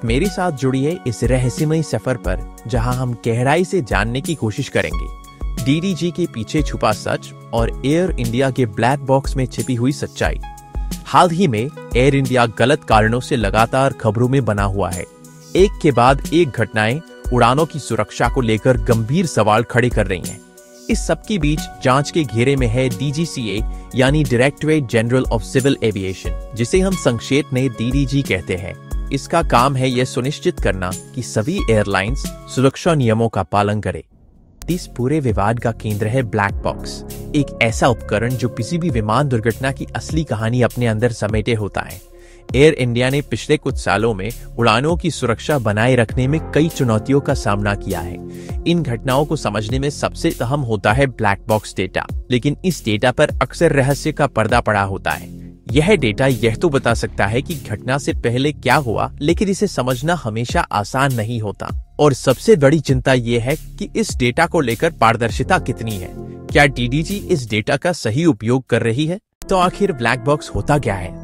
मेरे साथ जुड़िए इस रहस्यमय सफर पर, जहां हम गहराई से जानने की कोशिश करेंगे डीडीजी के पीछे छुपा सच और एयर इंडिया के ब्लैक बॉक्स में छिपी हुई सच्चाई। हाल ही में एयर इंडिया गलत कारणों से लगातार खबरों में बना हुआ है। एक के बाद एक घटनाएं उड़ानों की सुरक्षा को लेकर गंभीर सवाल खड़े कर रही हैं। इस सब के बीच जांच के घेरे में है डीजीसीए यानी directorate general of civil aviation, जिसे हम संक्षेप में डीडीजी कहते हैं। इसका काम है यह सुनिश्चित करना कि सभी एयरलाइंस सुरक्षा नियमों का पालन करें। इस पूरे विवाद का केंद्र है ब्लैक बॉक्स, एक ऐसा उपकरण जो किसी भी विमान दुर्घटना की असली कहानी अपने अंदर समेटे होता है। एयर इंडिया ने पिछले कुछ सालों में उड़ानों की सुरक्षा बनाए रखने में कई चुनौतियों का सामना किया है। इन घटनाओं को समझने में सबसे अहम होता है ब्लैक बॉक्स डेटा, लेकिन इस डेटा पर अक्सर रहस्य का पर्दा पड़ा होता है। यह डेटा यह तो बता सकता है कि घटना से पहले क्या हुआ, लेकिन इसे समझना हमेशा आसान नहीं होता। और सबसे बड़ी चिंता यह है कि इस डेटा को लेकर पारदर्शिता कितनी है। क्या डीडीजी इस डेटा का सही उपयोग कर रही है? तो आखिर ब्लैक बॉक्स होता क्या है?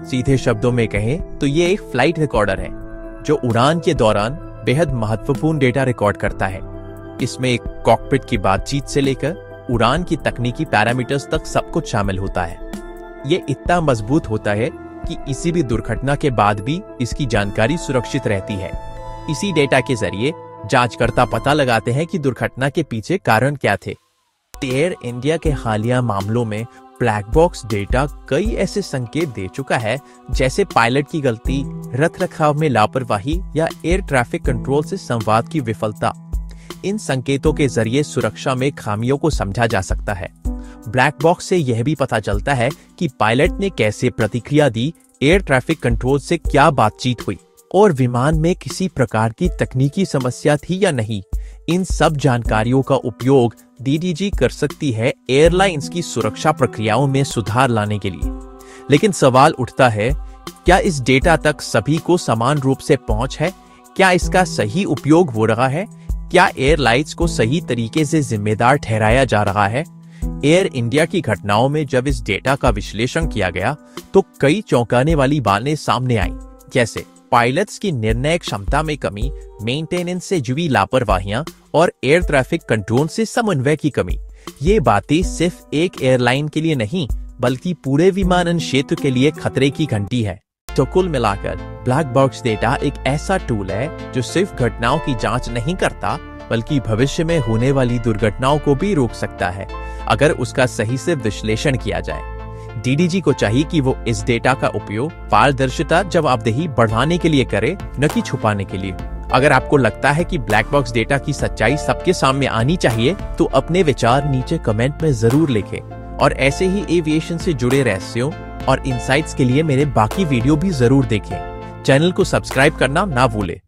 सीधे शब्दों में कहें तो ये एक फ्लाइट रिकॉर्डर है जो उड़ान के दौरान बेहद महत्वपूर्ण डेटा रिकॉर्ड करता है। इसमें एक कॉकपिट की बातचीत से लेकर उड़ान की तकनीकी पैरामीटर्स तक सब कुछ शामिल होता है। ये इतना मजबूत होता है कि किसी भी दुर्घटना के बाद भी इसकी जानकारी सुरक्षित रहती है। इसी डेटा के जरिए जांचकर्ता पता लगाते हैं कि दुर्घटना के पीछे कारण क्या थे। एयर इंडिया के हालिया मामलों में ब्लैक बॉक्स डेटा कई ऐसे संकेत दे चुका है, जैसे पायलट की गलती, रखरखाव में लापरवाही या एयर ट्रैफिक कंट्रोल से संवाद की विफलता। इन संकेतों के जरिए सुरक्षा में खामियों को समझा जा सकता है। ब्लैक बॉक्स से यह भी पता चलता है कि पायलट ने कैसे प्रतिक्रिया दी, एयर ट्रैफिक कंट्रोल से क्या बातचीत हुई और विमान में किसी प्रकार की तकनीकी समस्या थी या नहीं। इन सब जानकारियों का उपयोग डीडीजी कर सकती है एयरलाइंस की सुरक्षा प्रक्रियाओं में सुधार लाने के लिए। लेकिन सवाल उठता है, क्या इस डेटा तक सभी को समान रूप से पहुंच है? क्या इसका सही उपयोग हो रहा है? क्या एयरलाइंस को सही तरीके से जिम्मेदार ठहराया जा रहा है? एयर इंडिया की घटनाओं में जब इस डेटा का विश्लेषण किया गया तो कई चौंकाने वाली बातें सामने आई, जैसे पायलट्स की निर्णय क्षमता में कमी, मेंटेनेंस से जुड़ी लापरवाहियां और एयर ट्रैफिक कंट्रोल से समन्वय की कमी। ये बातें सिर्फ एक एयरलाइन के लिए नहीं, बल्कि पूरे विमानन क्षेत्र के लिए खतरे की घंटी है। तो कुल मिलाकर ब्लैक बॉक्स डेटा एक ऐसा टूल है जो सिर्फ घटनाओं की जांच नहीं करता, बल्कि भविष्य में होने वाली दुर्घटनाओं को भी रोक सकता है, अगर उसका सही से विश्लेषण किया जाए। डीडीजी को चाहिए कि वो इस डेटा का उपयोग पारदर्शिता, जवाबदेही बढ़ाने के लिए करे, न कि छुपाने के लिए। अगर आपको लगता है कि ब्लैक बॉक्स डेटा की सच्चाई सबके सामने आनी चाहिए, तो अपने विचार नीचे कमेंट में जरूर लिखें। और ऐसे ही एविएशन से जुड़े रहस्यों और इनसाइट्स के लिए मेरे बाकी वीडियो भी जरूर देखें। चैनल को सब्सक्राइब करना ना भूलें।